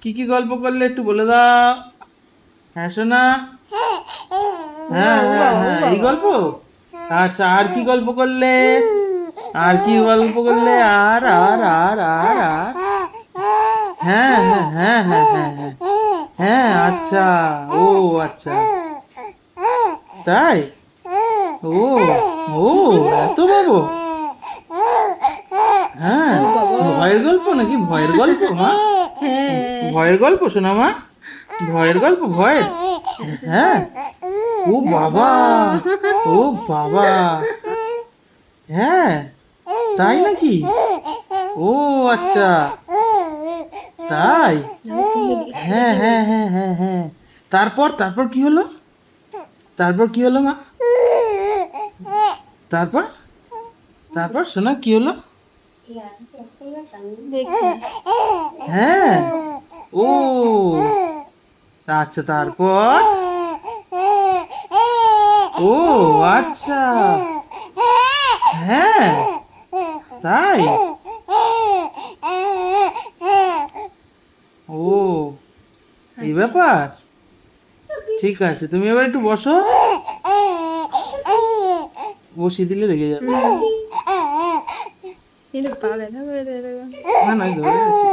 কি কি গল্প করলে একটু বলে দাও। হ্যাঁ শোনা। হ্যাঁ হ্যাঁ হ্যাঁ এই গল্প। আচ্ছা আর কি গল্প করলে? আর কি গল্প করলে? আর আর আর আর আর হ্যাঁ হ্যাঁ হ্যাঁ হ্যাঁ হ্যাঁ হ্যাঁ হ্যাঁ আচ্ছা। ও আচ্ছা তাই। ও ও এত বাবু। হ্যাঁ ভয়ের গল্প নাকি? ভয়ের গল্প মা? ভয়ের গল্প শোনা মা? ভয়ের গল্প? ভয়ের? হ্যাঁ। ও বাবা। ও বাবা। হ্যাঁ তাই নাকি? ও আচ্ছা তাই। হ্যাঁ হ্যাঁ হ্যাঁ হ্যাঁ হ্যাঁ তারপর তারপর কি হলো? তারপর কি হলো মা? তারপর তারপর শোনা কি হলো? হ্যাঁ ও আচ্ছা তারপর। ও আচ্ছা হ্যাঁ তাই। ও এই ব্যাপার। ঠিক আছে তুমি এবার একটু বসো। বসিয়ে দিলে রেগে যাবে। পাবে না না না ধরে আছি।